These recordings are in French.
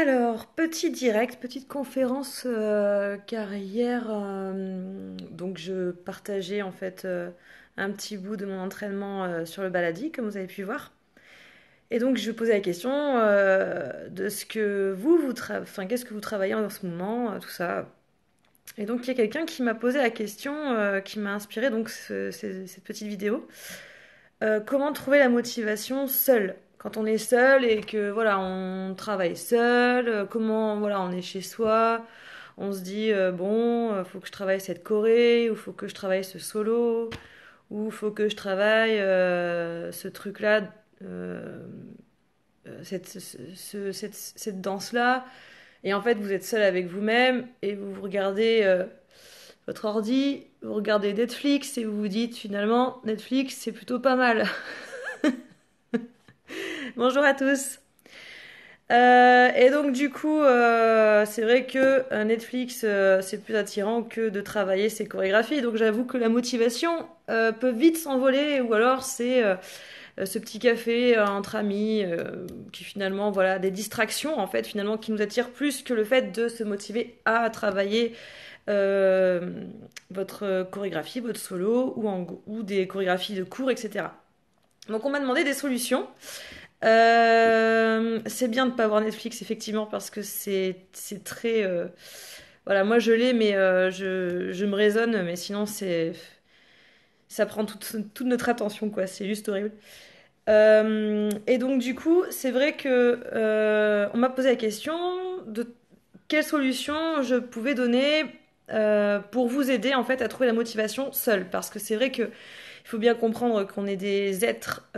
Alors, petit direct, petite conférence car hier, donc je partageais en fait un petit bout de mon entraînement sur le baladi, comme vous avez pu voir. Et donc je posais la question de ce que enfin, qu'est-ce que vous travaillez en ce moment, tout ça. Et donc il y a quelqu'un qui m'a posé la question, qui m'a inspiré donc cette petite vidéo. Comment trouver la motivation seul? Quand on est seul et que voilà, on travaille seul, comment voilà, on est chez soi, on se dit bon, faut que je travaille cette choré, ou faut que je travaille ce solo, ou faut que je travaille ce truc-là, euh, cette danse-là. Et en fait, vous êtes seul avec vous-même et vous regardez votre ordi, vous regardez Netflix et vous vous dites finalement Netflix c'est plutôt pas mal. Bonjour à tous. Et donc du coup, c'est vrai que Netflix, c'est plus attirant que de travailler ses chorégraphies. Donc j'avoue que la motivation peut vite s'envoler, ou alors c'est ce petit café entre amis qui finalement, voilà, des distractions en fait, finalement, qui nous attirent plus que le fait de se motiver à travailler euh, votre chorégraphie, votre solo, ou des chorégraphies de cours, etc. Donc on m'a demandé des solutions. C'est bien de ne pas avoir Netflix, effectivement, parce que c'est très. Voilà, moi je l'ai, mais je me raisonne, mais sinon ça prend toute notre attention, quoi. C'est juste horrible. Et donc, du coup, c'est vrai que on m'a posé la question de quelle solution je pouvais donner pour vous aider, en fait, à trouver la motivation seule. Parce que c'est vrai que il faut bien comprendre qu'on est des êtres.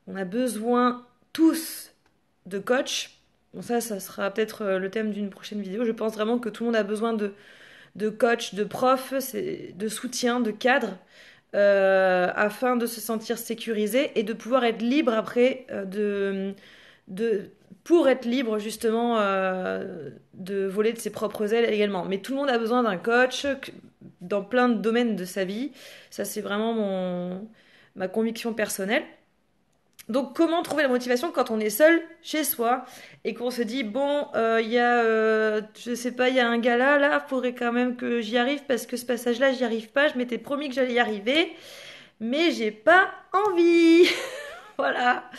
On a besoin tous de coach. Bon, ça sera peut-être le thème d'une prochaine vidéo. Je pense vraiment que tout le monde a besoin de coach, de prof, de soutien, de cadre, afin de se sentir sécurisé et de pouvoir être libre après, de, pour être libre justement de voler de ses propres ailes également. Mais tout le monde a besoin d'un coach dans plein de domaines de sa vie. Ça, c'est vraiment ma conviction personnelle. Donc, comment trouver la motivation quand on est seul chez soi et qu'on se dit bon, il y a, je sais pas, il y a un gala là, faudrait quand même que j'y arrive parce que ce passage-là, j'y arrive pas. Je m'étais promis que j'allais y arriver, mais j'ai pas envie. Voilà.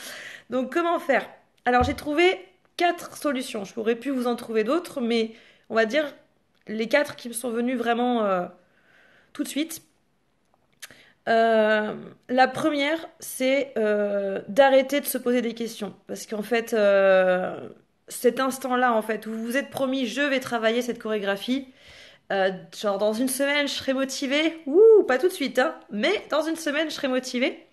Donc, comment faire? Alors, j'ai trouvé quatre solutions. Je pourrais pu vous en trouver d'autres, mais on va dire les quatre qui me sont venues vraiment tout de suite. Euh, la première, c'est d'arrêter de se poser des questions. Parce qu'en fait, cet instant-là, en fait, où vous vous êtes promis, je vais travailler cette chorégraphie, genre dans une semaine, je serai motivée. Ouh, pas tout de suite, hein, mais dans une semaine, je serai motivée.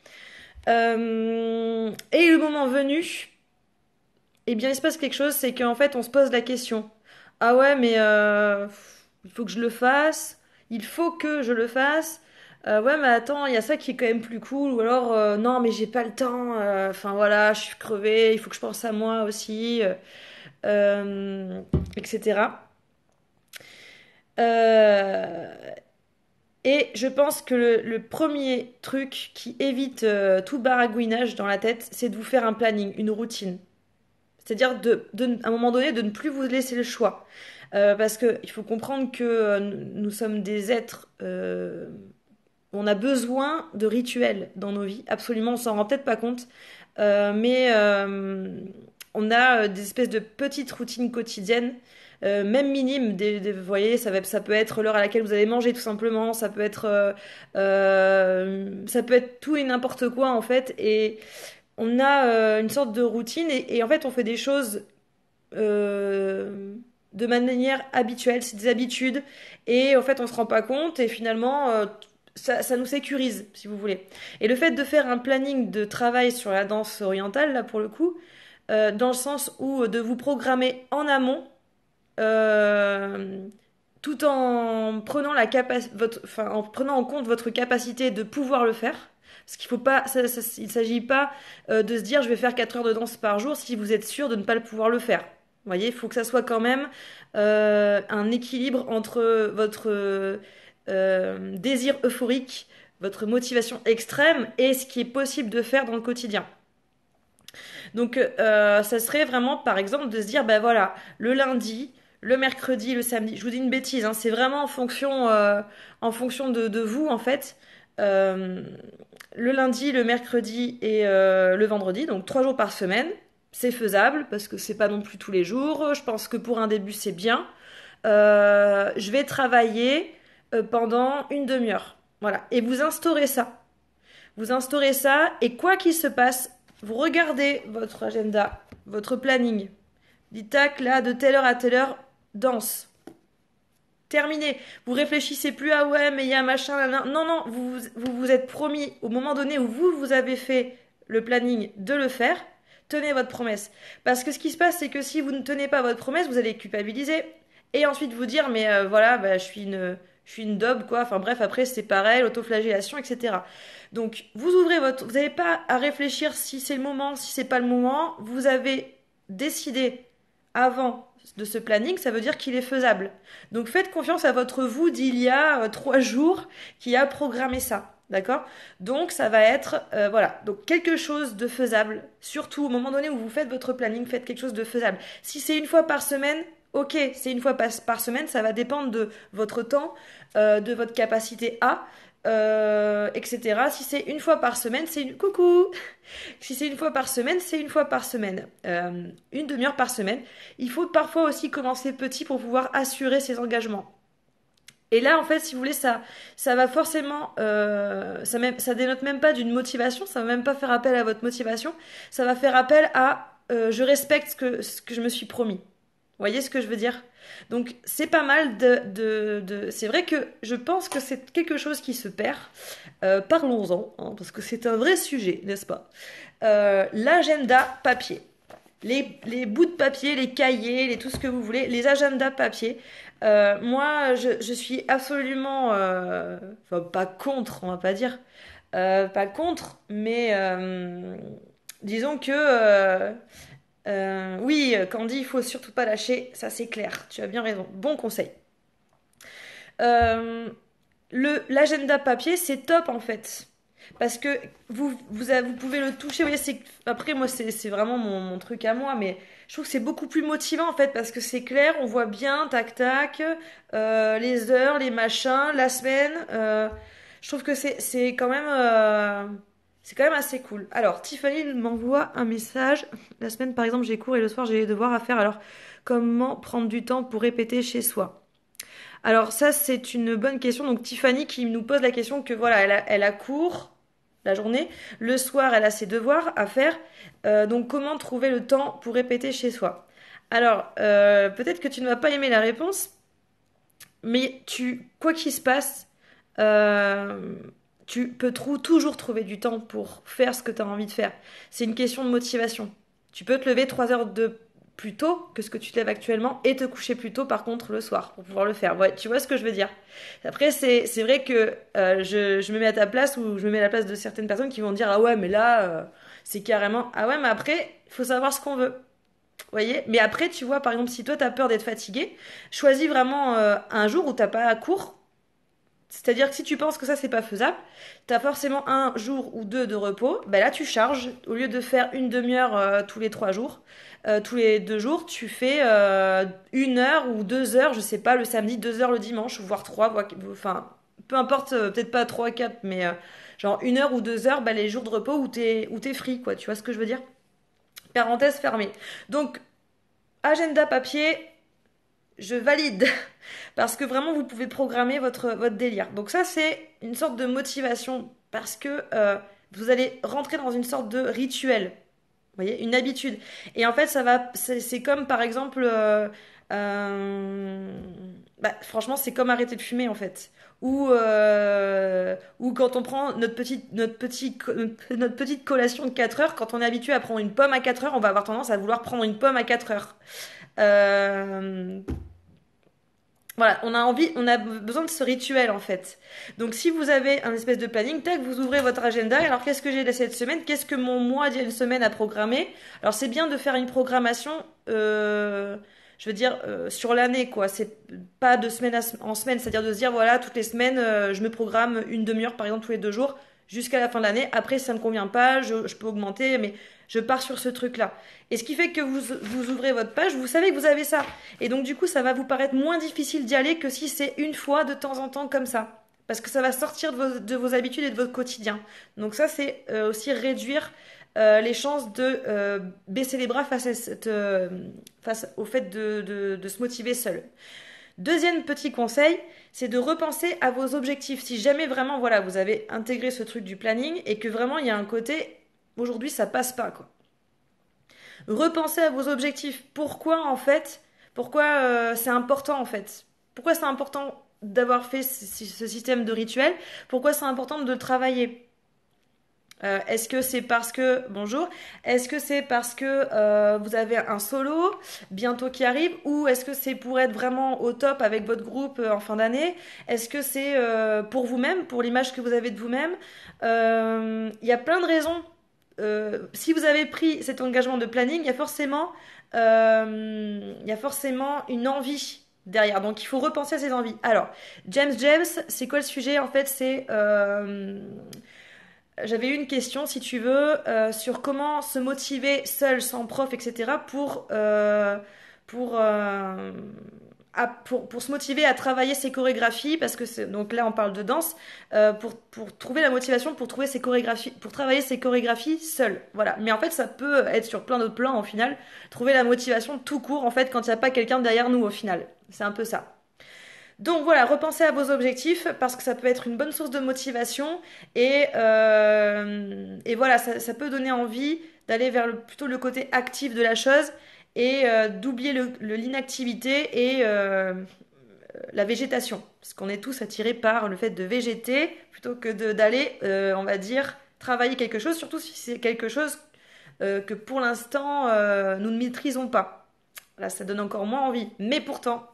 Et le moment venu, eh bien, il se passe quelque chose, c'est qu'en fait, on se pose la question. Ah ouais, mais il faut que je le fasse. Il faut que je le fasse. Ouais, mais attends, il y a ça qui est quand même plus cool. Ou alors, non, mais j'ai pas le temps. Enfin voilà, je suis crevée. Il faut que je pense à moi aussi, euh, etc. Euh, et je pense que le premier truc qui évite tout baragouinage dans la tête, c'est de vous faire un planning, une routine. C'est-à-dire à un moment donné de ne plus vous laisser le choix. Parce qu'il faut comprendre que nous sommes des êtres, on a besoin de rituels dans nos vies, absolument, on s'en rend peut-être pas compte, mais on a des espèces de petites routines quotidiennes, même minimes, vous voyez, ça peut être l'heure à laquelle vous allez manger tout simplement, ça peut être tout et n'importe quoi en fait, et on a une sorte de routine et en fait on fait des choses de manière habituelle, c'est des habitudes et en fait on se rend pas compte et finalement ça nous sécurise si vous voulez. Et le fait de faire un planning de travail sur la danse orientale là pour le coup, dans le sens où de vous programmer en amont, euh, tout en prenant enfin, en prenant en compte votre capacité de pouvoir le faire. Parce qu'il faut pas, il ne s'agit pas de se dire je vais faire 4 heures de danse par jour si vous êtes sûr de ne pas le pouvoir le faire. Vous voyez, il faut que ça soit quand même un équilibre entre votre désir euphorique, votre motivation extrême et ce qui est possible de faire dans le quotidien. Donc, ça serait vraiment, par exemple, de se dire, ben voilà, le lundi, le mercredi, le samedi. Je vous dis une bêtise, hein, c'est vraiment en fonction de vous, en fait. Euh, le lundi, le mercredi et le vendredi, donc 3 jours par semaine. C'est faisable parce que c'est pas non plus tous les jours. Je pense que pour un début, c'est bien. Je vais travailler pendant une demi-heure. Voilà. Et vous instaurez ça. Vous instaurez ça et quoi qu'il se passe, vous regardez votre agenda, votre planning. Dites tac, là, de telle heure à telle heure, danse. Terminé. Vous réfléchissez plus à ouais, mais il y a un machin. Là, non, non, vous êtes promis au moment donné où vous avez fait le planning de le faire. Tenez votre promesse. Parce que ce qui se passe, c'est que si vous ne tenez pas votre promesse, vous allez culpabiliser. Et ensuite vous dire, mais voilà, bah, je suis une daube, quoi. Enfin bref, après, c'est pareil, l'autoflagellation, etc. Donc, vous ouvrez vous n'avez pas à réfléchir si c'est le moment, si c'est pas le moment. Vous avez décidé avant de ce planning, ça veut dire qu'il est faisable. Donc faites confiance à votre vous d'il y a 3 jours qui a programmé ça. D'accord. Donc ça va être, voilà, donc quelque chose de faisable. Surtout au moment donné où vous faites votre planning, faites quelque chose de faisable. Si c'est une fois par semaine, ok, c'est une fois par semaine, ça va dépendre de votre temps, de votre capacité à, etc. Si c'est une fois par semaine, c'est une... Coucou. Si c'est une fois par semaine, c'est une fois par semaine. Une demi-heure par semaine. Il faut parfois aussi commencer petit pour pouvoir assurer ses engagements. Et là, en fait, si vous voulez, ça va forcément, ça dénote même pas d'une motivation, ça va même pas faire appel à votre motivation, ça va faire appel à, je respecte ce que je me suis promis. Vous voyez ce que je veux dire? Donc, c'est pas mal c'est vrai que je pense que c'est quelque chose qui se perd. Parlons-en, hein, parce que c'est un vrai sujet, n'est-ce pas? L'agenda papier. Les bouts de papier, les cahiers, tout ce que vous voulez, les agendas papier. Moi, je suis absolument, enfin, pas contre, on va pas dire, pas contre, mais disons que, oui, Candy, il faut surtout pas lâcher, ça c'est clair, tu as bien raison, bon conseil. Euh, L'agenda papier, c'est top en fait. Parce que vous pouvez le toucher. Vous voyez, après, moi, c'est vraiment mon truc à moi. Mais je trouve que c'est beaucoup plus motivant en fait. Parce que c'est clair, on voit bien, tac, tac, les heures, les machins, la semaine. Je trouve que c'est quand même assez cool. Alors, Tiffany m'envoie un message. La semaine, par exemple, j'ai cours et le soir, j'ai des devoirs à faire. Alors, comment prendre du temps pour répéter chez soi? Alors ça, c'est une bonne question. Donc Tiffany qui nous pose la question que voilà, elle a cours la journée. Le soir, elle a ses devoirs à faire. Donc comment trouver le temps pour répéter chez soi? Alors, peut-être que tu ne vas pas aimer la réponse, mais quoi qu'il se passe, euh, tu peux toujours trouver du temps pour faire ce que tu as envie de faire. C'est une question de motivation. Tu peux te lever 3 heures de plus tôt que ce que tu te lèves actuellement et te coucher plus tôt par contre le soir pour pouvoir le faire. Ouais, tu vois ce que je veux dire. Après, c'est vrai que je me mets à ta place ou je me mets à la place de certaines personnes qui vont dire ah ouais mais là c'est carrément ah ouais mais après il faut savoir ce qu'on veut. Vous voyez? Mais après, tu vois, par exemple, si toi, t'as peur d'être fatigué, choisis vraiment un jour où t'as pas cours. C'est-à-dire que si tu penses que ça, c'est pas faisable, t'as forcément un jour ou deux de repos. Ben là, tu charges. Au lieu de faire une demi-heure tous les 3 jours, tous les 2 jours, tu fais 1 heure ou 2 heures, je sais pas, le samedi, 2 heures le dimanche, voire trois, enfin, peu importe, peut-être pas trois, quatre, mais genre 1 heure ou 2 heures, ben, les jours de repos où t'es free, quoi. Tu vois ce que je veux dire? Parenthèse fermée. Donc, agenda papier, je valide. Parce que vraiment, vous pouvez programmer votre délire. Donc ça, c'est une sorte de motivation. Parce que vous allez rentrer dans une sorte de rituel. Vous voyez, une habitude. Et en fait, c'est comme par exemple, euh, franchement, c'est comme arrêter de fumer en fait. Ou quand on prend notre petite collation de 4 heures, quand on est habitué à prendre une pomme à 4 heures, on va avoir tendance à vouloir prendre une pomme à 4 heures. Euh, voilà, on a besoin de ce rituel en fait. Donc si vous avez un espèce de planning, tac, vous ouvrez votre agenda. Et alors qu'est-ce que j'ai de cette semaine? Qu'est-ce que mon mois d'il y a une semaine à programmer? Alors c'est bien de faire une programmation, je veux dire, sur l'année quoi. C'est pas de semaine en semaine, c'est-à-dire de se dire voilà, toutes les semaines, je me programme une demi-heure par exemple tous les 2 jours jusqu'à la fin de l'année. Après, si ça me convient pas, je peux augmenter, mais Je pars sur ce truc-là. Et ce qui fait que vous ouvrez votre page, vous savez que vous avez ça. Et donc du coup, ça va vous paraître moins difficile d'y aller que si c'est une fois de temps en temps comme ça. Parce que ça va sortir de vos habitudes et de votre quotidien. Donc ça, c'est aussi réduire les chances de baisser les bras face au fait de se motiver seul. Deuxième petit conseil, c'est de repenser à vos objectifs. Si jamais vraiment, voilà, vous avez intégré ce truc du planning et que vraiment il y a un côté, aujourd'hui ça passe pas, quoi. Repensez à vos objectifs. Pourquoi en fait, pourquoi c'est important en fait. Pourquoi c'est important d'avoir fait ce système de rituel. Pourquoi c'est important de le travailler. Est-ce que c'est parce que bonjour, est-ce que c'est parce que vous avez un solo bientôt qui arrive, ou est-ce que c'est pour être vraiment au top avec votre groupe en fin d'année? Est-ce que c'est pour vous-même, pour l'image que vous avez de vous-même? Il y a plein de raisons. Si vous avez pris cet engagement de planning, il y a forcément une envie derrière. Donc il faut repenser à ces envies. Alors, James, c'est quoi le sujet? En fait, c'est j'avais eu une question, si tu veux, sur comment se motiver seul, sans prof, etc. Pour, euh, pour se motiver à travailler ses chorégraphies, parce que donc là on parle de danse, pour trouver la motivation, pour trouver ses chorégraphies, pour travailler ses chorégraphies seul. Voilà. Mais en fait, ça peut être sur plein d'autres plans, au final. Trouver la motivation tout court, en fait, quand il n'y a pas quelqu'un derrière nous, au final. C'est un peu ça. Donc voilà, repensez à vos objectifs parce que ça peut être une bonne source de motivation et voilà, ça peut donner envie d'aller vers plutôt le côté actif de la chose et d'oublier l'inactivité et la végétation. Parce qu'on est tous attirés par le fait de végéter plutôt que d'aller, on va dire, travailler quelque chose, surtout si c'est quelque chose que pour l'instant nous ne maîtrisons pas. Là, ça donne encore moins envie. Mais pourtant,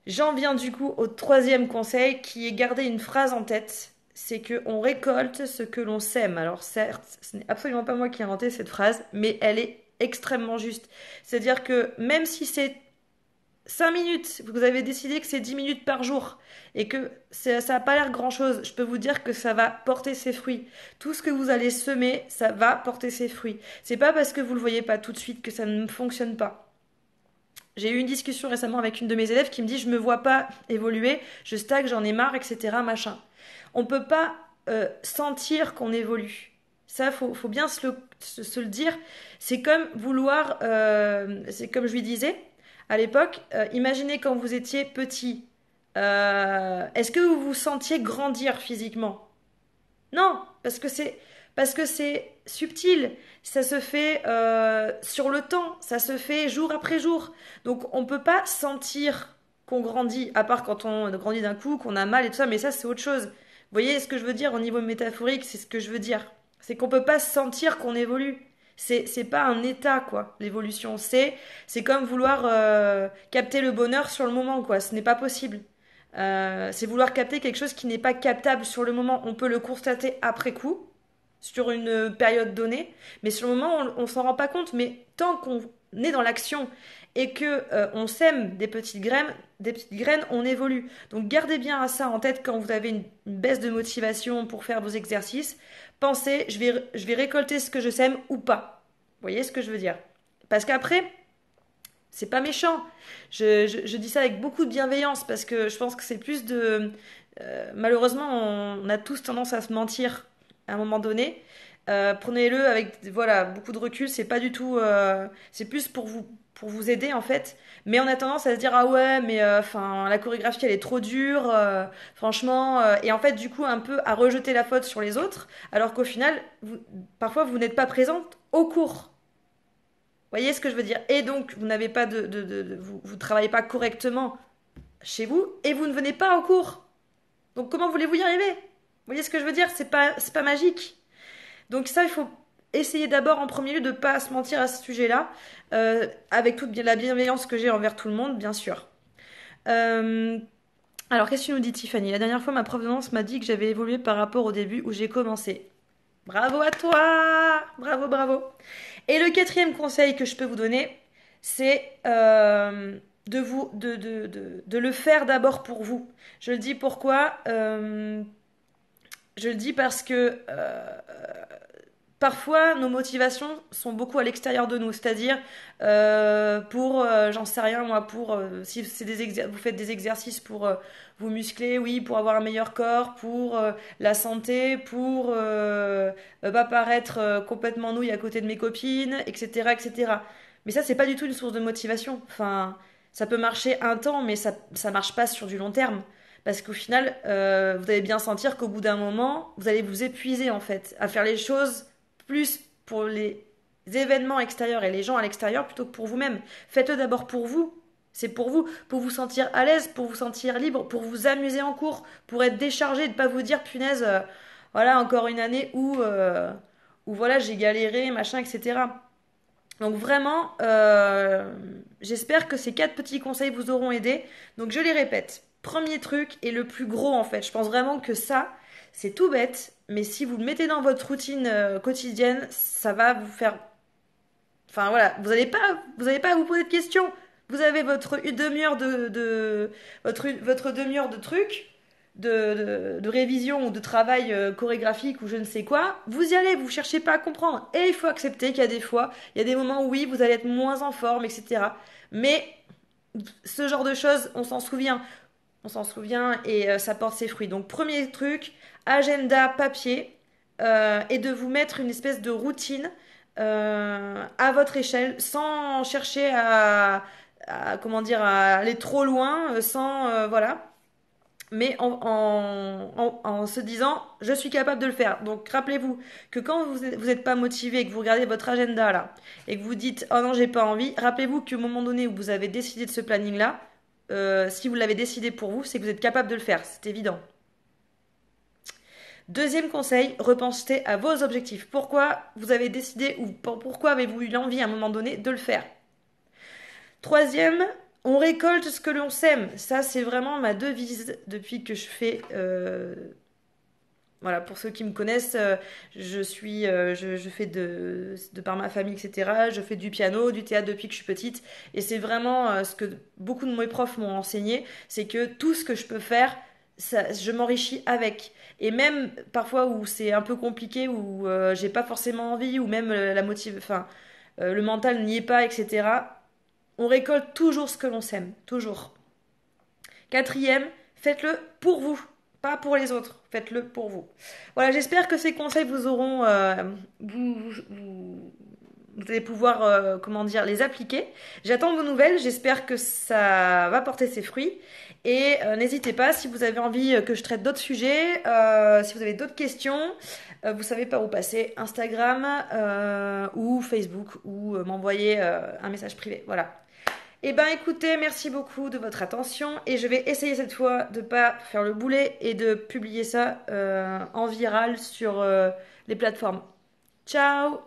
j'en viens du coup au troisième conseil qui est garder une phrase en tête. C'est que on récolte ce que l'on sème. Alors certes, ce n'est absolument pas moi qui ai inventé cette phrase, mais elle est extrêmement juste. C'est-à-dire que même si c'est 5 minutes, vous avez décidé que c'est 10 minutes par jour et que ça n'a pas l'air grand-chose, je peux vous dire que ça va porter ses fruits. Tout ce que vous allez semer, ça va porter ses fruits. C'est pas parce que vous le voyez pas tout de suite que ça ne fonctionne pas. J'ai eu une discussion récemment avec une de mes élèves qui me dit je me vois pas évoluer, je stagne, j'en ai marre, etc. Machin. On peut pas sentir qu'on évolue. Ça, faut bien se le dire. C'est comme vouloir, c'est comme je lui disais à l'époque, imaginez quand vous étiez petit. Est-ce que vous vous sentiez grandir physiquement? Non, parce que c'est subtil. Ça se fait sur le temps, ça se fait jour après jour. Donc on peut pas sentir qu'on grandit, à part quand on grandit d'un coup, qu'on a mal et tout ça, mais ça c'est autre chose. Vous voyez ce que je veux dire au niveau métaphorique, c'est ce que je veux dire. C'est qu'on peut pas sentir qu'on évolue. C'est pas un état quoi, l'évolution. C'est comme vouloir capter le bonheur sur le moment quoi. Ce n'est pas possible. C'est vouloir capter quelque chose qui n'est pas captable sur le moment. On peut le constater après coup, sur une période donnée, mais sur le moment, on s'en rend pas compte. Mais tant qu'on est dans l'action et que on sème des petites graines, on évolue. Donc gardez bien à ça en tête quand vous avez une baisse de motivation pour faire vos exercices. Pensez, je vais récolter ce que je sème ou pas. Vous voyez ce que je veux dire? Parce qu'après, c'est pas méchant. Je dis ça avec beaucoup de bienveillance parce que je pense que c'est plus de... malheureusement, on a tous tendance à se mentir à un moment donné. Prenez-le avec voilà, beaucoup de recul. C'est pas du tout... c'est plus pour vous aider en fait. Mais on a tendance à se dire ah ouais mais enfin la chorégraphie elle est trop dure franchement et en fait du coup un peu à rejeter la faute sur les autres alors qu'au final parfois vous n'êtes pas présente au cours. Voyez ce que je veux dire? Et donc, vous n'avez pas vous travaillez pas correctement chez vous et vous ne venez pas au cours. Donc, comment voulez-vous y arriver? Vous voyez ce que je veux dire? C'est pas magique. Donc, ça, il faut essayer d'abord en premier lieu de ne pas se mentir à ce sujet-là, avec toute la bienveillance que j'ai envers tout le monde, bien sûr. Euh, alors, qu'est-ce que nous dit Tiffany? La dernière fois, ma prof de danse m'a dit que j'avais évolué par rapport au début où j'ai commencé. Bravo à toi! Bravo, bravo! Et le quatrième conseil que je peux vous donner, c'est de le faire d'abord pour vous. Je le dis pourquoi? Je le dis parce que parfois, nos motivations sont beaucoup à l'extérieur de nous, c'est-à-dire pour, j'en sais rien moi, pour si c'est vous faites des exercices pour vous muscler, oui, pour avoir un meilleur corps, pour la santé, pour pas paraître complètement nouille à côté de mes copines, etc., etc. Mais ça, c'est pas du tout une source de motivation. Enfin, ça peut marcher un temps, mais ça marche pas sur du long terme. Parce qu'au final, vous allez bien sentir qu'au bout d'un moment, vous allez vous épuiser en fait à faire les choses plus pour les événements extérieurs et les gens à l'extérieur plutôt que pour vous-même. Faites-le d'abord pour vous. C'est pour vous sentir à l'aise, pour vous sentir libre, pour vous amuser en cours, pour être déchargé, de ne pas vous dire punaise, voilà encore une année où voilà j'ai galéré, machin, etc. Donc vraiment, j'espère que ces 4 petits conseils vous auront aidé. Donc je les répète. Premier truc et le plus gros en fait, je pense vraiment que ça, c'est tout bête, mais si vous le mettez dans votre routine quotidienne, ça va vous faire... Enfin voilà, vous allez pas à vous poser de questions. Vous avez votre une demi-heure votre demi-heure de trucs, de révision ou de travail chorégraphique ou je ne sais quoi. Vous y allez, vous cherchez pas à comprendre. Et il faut accepter qu'il y a des fois, il y a des moments où oui, vous allez être moins en forme, etc. Mais ce genre de choses, on s'en souvient. On s'en souvient et ça porte ses fruits. Donc premier truc, agenda papier et de vous mettre une espèce de routine à votre échelle sans chercher comment dire, à aller trop loin, sans voilà, mais en se disant je suis capable de le faire. Donc rappelez-vous que quand vous n'êtes pas motivé et que vous regardez votre agenda là et que vous dites oh non j'ai pas envie, rappelez-vous qu'au moment donné où vous avez décidé de ce planning là, si vous l'avez décidé pour vous, c'est que vous êtes capable de le faire, c'est évident. Deuxième conseil, repensez à vos objectifs. Pourquoi vous avez décidé ou pourquoi avez-vous eu l'envie à un moment donné de le faire? Troisième, on récolte ce que l'on sème. Ça, c'est vraiment ma devise depuis que je fais. Voilà, pour ceux qui me connaissent, je fais de par ma famille, etc. Je fais du piano, du théâtre depuis que je suis petite. Et c'est vraiment ce que beaucoup de mes profs m'ont enseigné, c'est que tout ce que je peux faire, ça, je m'enrichis avec. Et même parfois où c'est un peu compliqué, où j'ai pas forcément envie, ou même enfin, le mental n'y est pas, etc. On récolte toujours ce que l'on sème, toujours. Quatrième, faites-le pour vous, pas pour les autres. Faites-le pour vous. Voilà, j'espère que ces conseils vous auront, vous allez pouvoir, comment dire, les appliquer. J'attends vos nouvelles. J'espère que ça va porter ses fruits. Et n'hésitez pas si vous avez envie que je traite d'autres sujets, si vous avez d'autres questions. Vous savez par où passer, Instagram ou Facebook ou m'envoyer un message privé. Voilà. Eh ben écoutez, merci beaucoup de votre attention et je vais essayer cette fois de pas faire le boulet et de publier ça en viral sur les plateformes. Ciao!